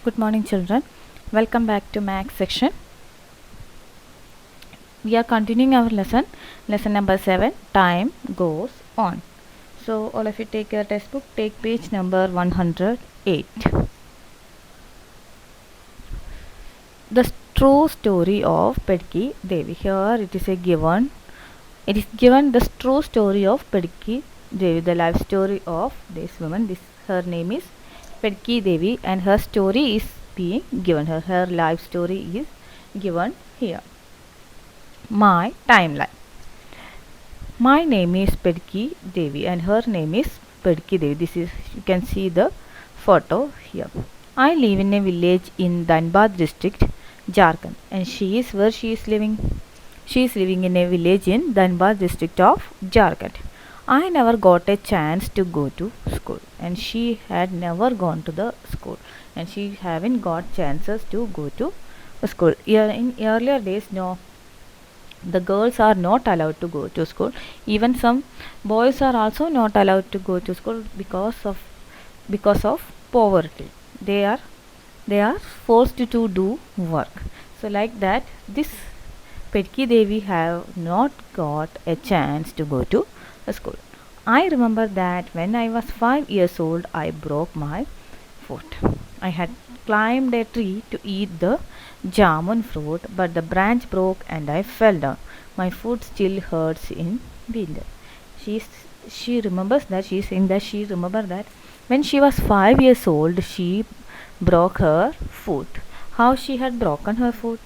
Good morning, children. Welcome back to Max section. We are continuing our lesson number 7. Time goes on. So, all of you take your textbook, take page number 108. The true story of Pedki Devi. Here it is given. It is given the true story of Pedki Devi, the life story of this woman. Her name is Pedki Devi, and her story is being given. Her life story is given here. My timeline. My name is Pedki Devi, and her name is Pedki Devi. This is, you can see the photo here. I live in a village in Dhanbad district, Jharkhand, and she is where she is living. She is living in a village in Dhanbad district of Jharkhand. I never got a chance to go to school, and she had never gone to the school, and she haven't got chances to go to school. In earlier days, no, the girls are not allowed to go to school. Even some boys are also not allowed to go to school because of poverty. They are forced to do work. So like that, this Pedki Devi have not got a chance to go to school. I remember that when I was 5 years old, I broke my foot. I had climbed a tree to eat the jamun fruit, but the branch broke and I fell down. My foot still hurts in winter. She remembers that she is saying that she remember that when she was 5 years old, she broke her foot. How she had broken her foot?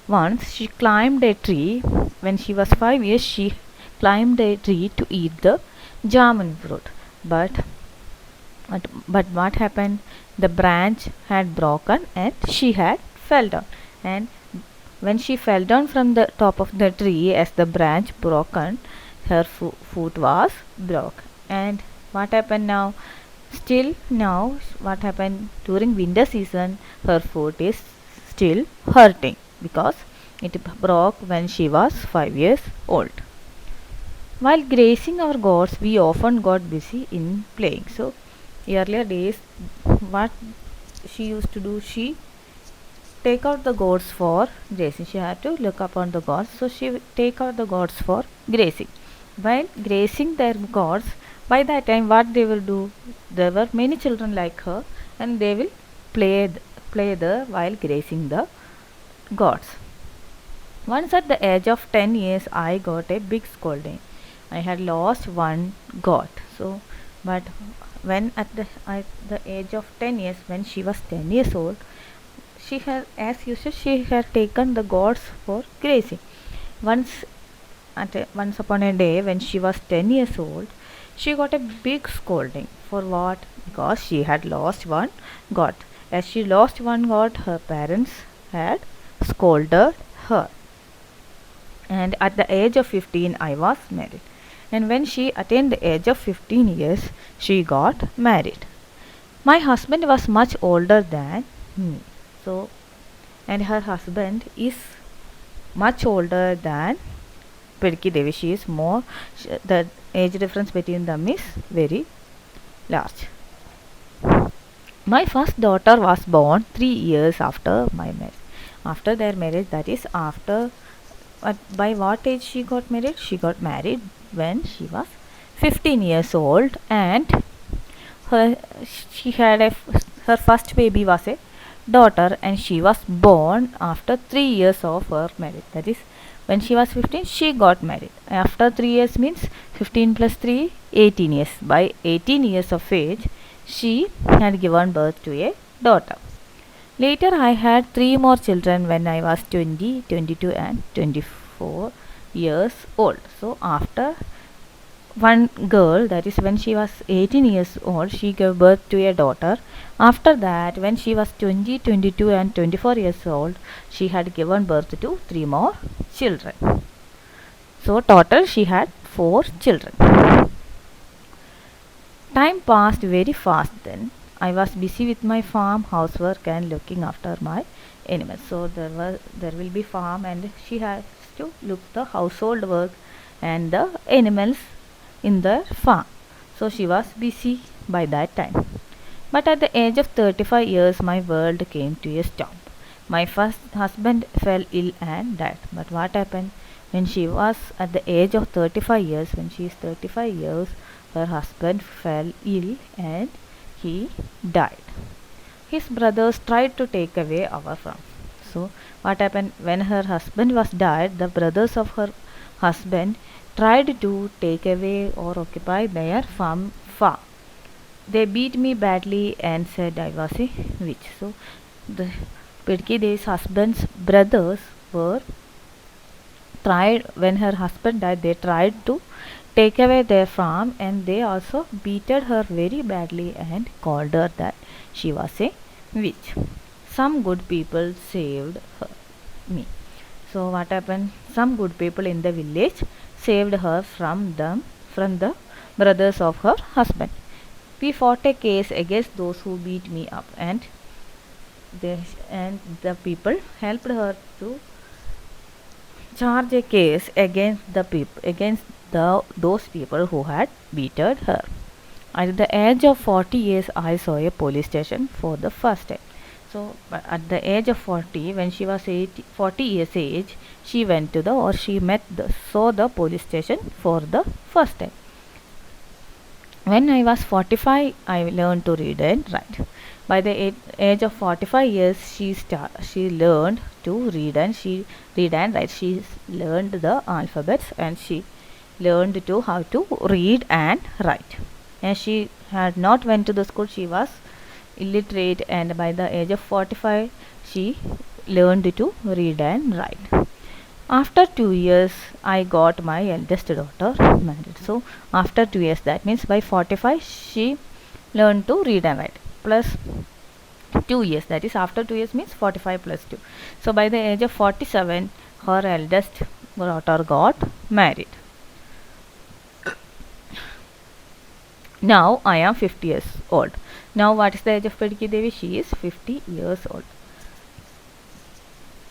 Once she climbed a tree. When she was 5 years, she climbed a tree to eat the jamun fruit. But what happened? The branch had broken and she had fell down. And when she fell down from the top of the tree, as the branch broken, her foot was broke. And what happened now? Still now, what happened during winter season? Her foot is still hurting because it broke when she was 5 years old. While grazing our goats, we often got busy in playing. So, earlier days, what she used to do, she take out the goats for grazing. She had to look upon the goats, so she would take out the goats for grazing. While grazing their goats, by that time, what they will do? There were many children like her, and they will play there while grazing the goats. Once at the age of 10 years, I got a big scolding. I had lost one goat. So, but when at the age of 10 years, when she was 10 years old, she had, as usual, she had taken the goats for grazing. Once upon a day, when she was 10 years old, she got a big scolding. For what? Because she had lost one goat. As she lost one goat, her parents had scolded her. And at the age of 15, I was married. And when she attained the age of 15 years, she got married. My husband was much older than me. So, and her husband is much older than Pedki Devi. She is more, the age difference between them is very large. My first daughter was born 3 years after my marriage. After their marriage, that is after, by what age she got married? She got married when she was 15 years old, and her she had her first baby was a daughter, and she was born after 3 years of her marriage. That is, when she was 15, she got married. After 3 years means 15 plus 3, 18 years. By 18 years of age, she had given birth to a daughter. Later, I had 3 more children when I was 20, 22, and 24 years old. So, after one girl, that is when she was 18 years old, she gave birth to a daughter. After that, when she was 20, 22, and 24 years old, she had given birth to 3 more children. So, total she had 4 children. Time passed very fast then. I was busy with my farm, housework, and looking after my animals. So there will be farm, and she has to look the household work and the animals in the farm. So she was busy by that time. But at the age of 35 years, my world came to a stop. My first husband fell ill and died. But what happened? When she was at the age of 35 years, when she is 35 years, her husband fell ill and he died. His brothers tried to take away our farm. So, what happened? When her husband was died, the brothers of her husband tried to take away or occupy their farm. They beat me badly and said I was a witch. So, the Pidki Devi's husband's brothers were tried, when her husband died, they tried to take away their farm, and they also beated her very badly and called her that she was a witch. Some good people saved me. So what happened? Some good people in the village saved her from the brothers of her husband. We fought a case against those who beat me up, and the people helped her to charge a case against those people who had beaten her. At the age of 40 years, I saw a police station for the first time. So, at the age of 40, when she was 40 years age, she went to she saw the police station for the first time. When I was 45, I learned to read and write. By the age of 45 years, she learned to read and write. She learned the alphabets, and she learned to how to read and write. And she had not went to the school. She was illiterate, and by the age of 45, she learned to read and write. After 2 years, I got my eldest daughter married. So, after 2 years, that means by 45, she learned to read and write. Plus 2 years, that is after 2 years means 45 plus 2. So, by the age of 47, her eldest daughter got married. Now, I am 50 years old. Now, what is the age of Pidki Devi? She is 50 years old.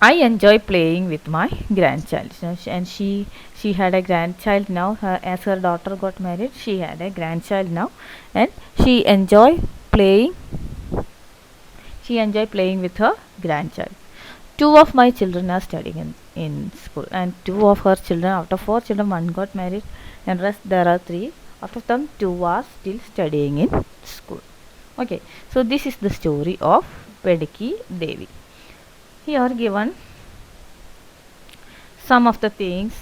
I enjoy playing with my grandchild, and she had a grandchild now. As her daughter got married, she had a grandchild now, and she enjoy playing. She enjoy playing with her grandchild. Two of my children are studying in school, and two of her children, out of four children, one got married, and rest there are three. Out of them, two are still studying in school. Okay, so this is the story of Pidki Devi. Here given some of the things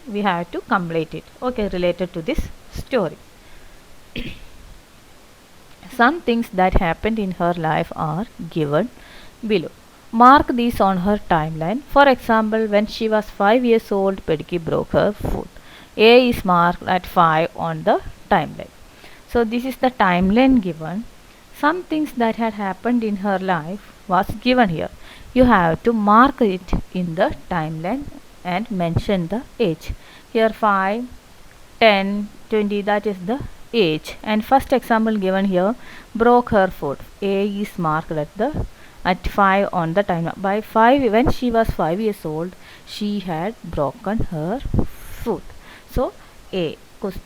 we have to complete it. Okay, related to this story. Some things that happened in her life are given below. Mark these on her timeline. For example, when she was 5 years old, Pidki broke her foot. A is marked at 5 on the timeline. So this is the timeline given. Some things that had happened in her life was given here. You have to mark it in the timeline and mention the age. Here 5, 10, 20, that is the age. And first example given here, broke her foot. A is marked at 5 on the timeline. By 5, when she was 5 years old, she had broken her foot. So A,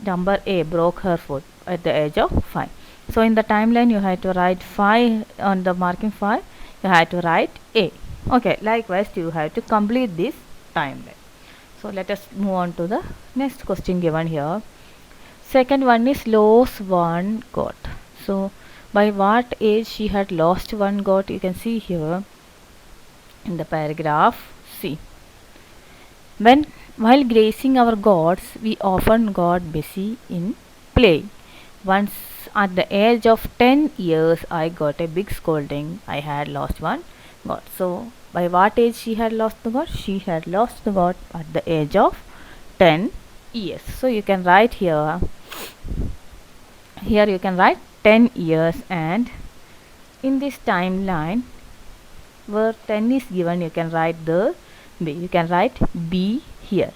number A, broke her foot at the age of 5. So in the timeline you have to write 5 on the marking 5. You have to write A. Okay, likewise you have to complete this timeline. So let us move on to the next question given here. Second one is lost one goat. So by what age she had lost one goat, you can see here in the paragraph C. While grazing our goats, we often got busy in play. Once at the age of 10 years, I got a big scolding. I had lost one goat. So, by what age she had lost the goat? She had lost the goat at the age of 10 years. So, you can write here. Here you can write 10 years, and in this timeline where 10 is given, you can write the B. You can write B here,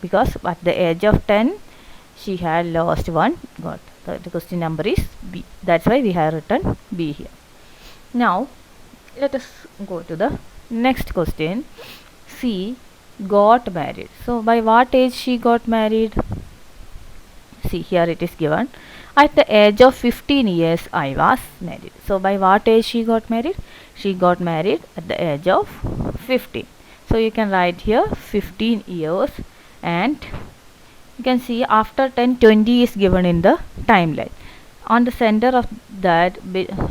because at the age of 10 she had lost one goat. The question number is B. That's why we have written B here. Now let us go to the next question. She got married. So by what age she got married? see here it is given. At the age of 15 years I was married. So by what age she got married? She got married at the age of 15. So you can write here 15 years, and you can see after 10, 20 is given in the timeline. On the center of that,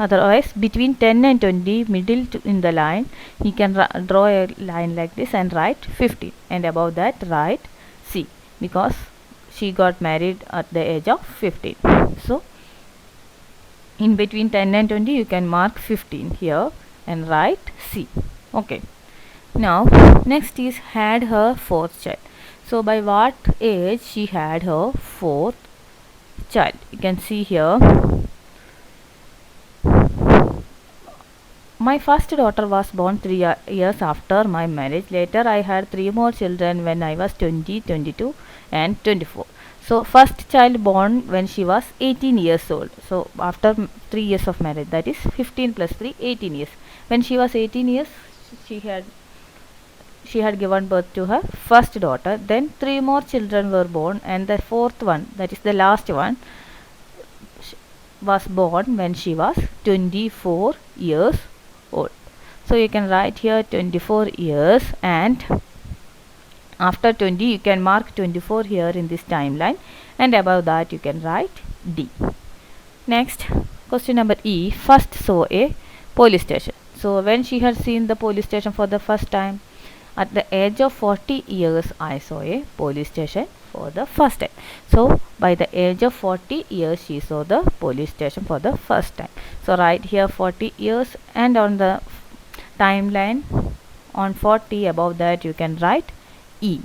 otherwise between 10 and 20, middle in the line, you can draw a line like this and write 15, and above that write C, because she got married at the age of 15. So in between 10 and 20 you can mark 15 here and write C. Okay. Now next is had her fourth child. So by what age she had her fourth child? You can see here. My first daughter was born 3 years after my marriage. Later I had 3 more children when I was 20, 22 and 24. So first child born when she was 18 years old. So after 3 years of marriage, that is 15 plus 3, 18 years. When she was 18 years, she had given birth to her first daughter. Then 3 more children were born, and the fourth one, that is the last one, was born when she was 24 years old. So you can write here 24 years, and after 20 you can mark 24 here in this timeline, and above that you can write D. Next, question number E. First saw a police station. So when she had seen the police station for the first time, at the age of 40 years I saw a police station for the first time. So by the age of 40 years she saw the police station for the first time. So write here 40 years, and on the timeline on 40 above that you can write E.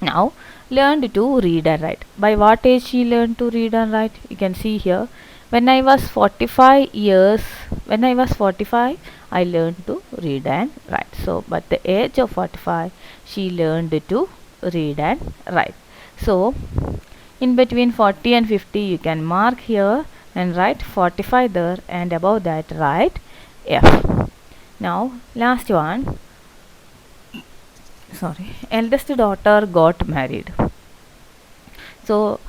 Now learned to read and write. By what age she learned to read and write? You can see here. When I was 45 I learned to read and write. So by the age of 45 she learned to read and write. So in between 40 and 50 you can mark here and write 45 there, and above that write F. Now last one. Eldest daughter got married. So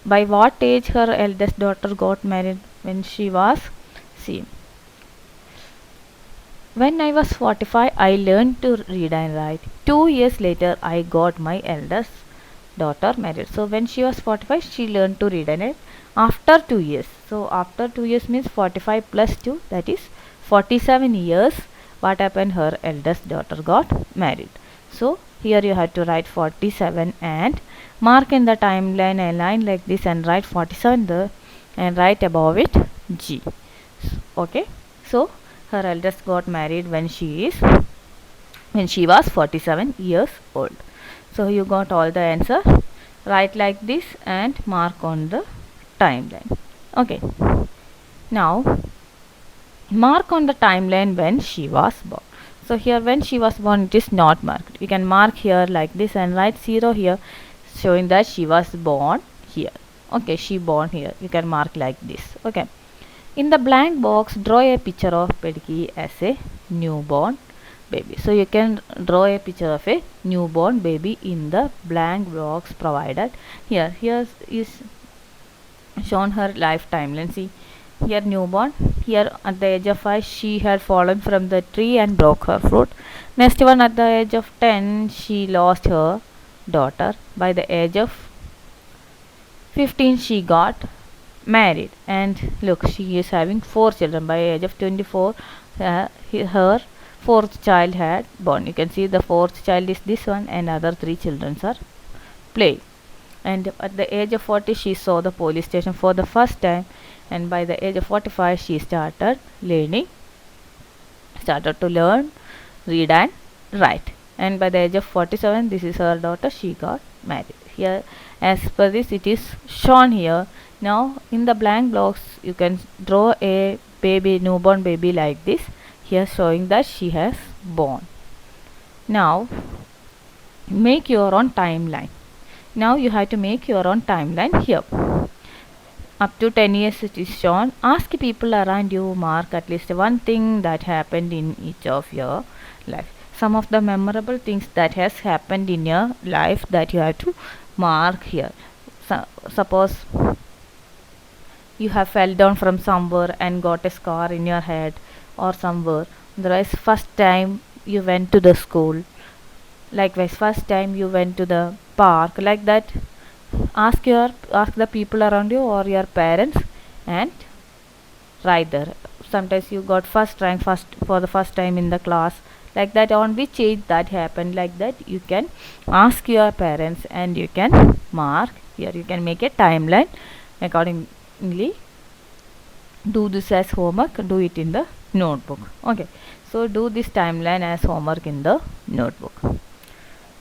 by what age her eldest daughter got married? When she was, see, when I was 45 I learned to read and write. 2 years later I got my eldest daughter married. So when she was 45 she learned to read and write after 2 years. So after 2 years means 45 plus 2, that is 47 years. What happened? Her eldest daughter got married. So here you have to write 47 and mark in the timeline a line like this and write 47 there, and write above it G. Okay. So her eldest got married when she was 47 years old. So you got all the answer. Write like this and mark on the timeline. Okay. Now mark on the timeline when she was born. So here when she was born it is not marked. You can mark here like this and write 0 here, showing that she was born here. Okay, she born here. You can mark like this. Okay. In the blank box draw a picture of Pediki as a newborn baby. So you can draw a picture of a newborn baby in the blank box provided here. Here is shown her life timeline. See here newborn. Here at the age of 5 she had fallen from the tree and broke her foot. Next one, at the age of 10 she lost her daughter. By the age of 15 she got married, and look, she is having 4 children. By age of 24 her 4th child had born. You can see the 4th child is this one, and other 3 children are playing. And at the age of 40 she saw the police station for the first time, and by the age of 45 she started to learn read and write. And by the age of 47 this is her daughter, she got married. Here as per this it is shown here. Now in the blank box you can draw a newborn baby like this, here showing that she has born. Now make your own timeline. Now you have to make your own timeline here. Up to 10 years it is shown. Ask people around you, mark at least one thing that happened in each of your life. Some of the memorable things that has happened in your life that you have to mark here. Suppose you have fell down from somewhere and got a scar in your head or somewhere. Otherwise, first time you went to the school. Likewise, first time you went to the park. Like that, ask the people around you or your parents and write there. Sometimes you got first rank first for the first time in the class. Like that, on which age that happened. Like that, you can ask your parents and you can mark here. You can make a timeline accordingly. Do this as homework, do it in the notebook. Okay, so do this timeline as homework in the notebook.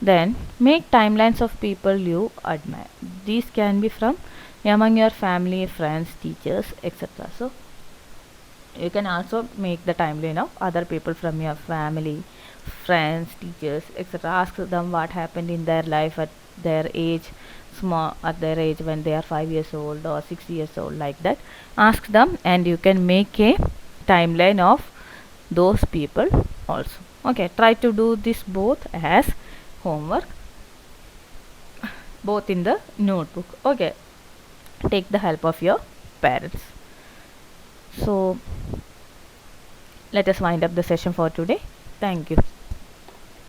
Then make timelines of people you admire. These can be from among your family, friends, teachers, etc. So you can also make the timeline of other people from your family, friends, teachers, etc. Ask them what happened in their life at their age, small at their age when they are 5 years old or 6 years old, like that. Ask them and you can make a timeline of those people also. Okay, try to do this both as homework, both in the notebook. Okay, take the help of your parents. So let us wind up the session for today. Thank you.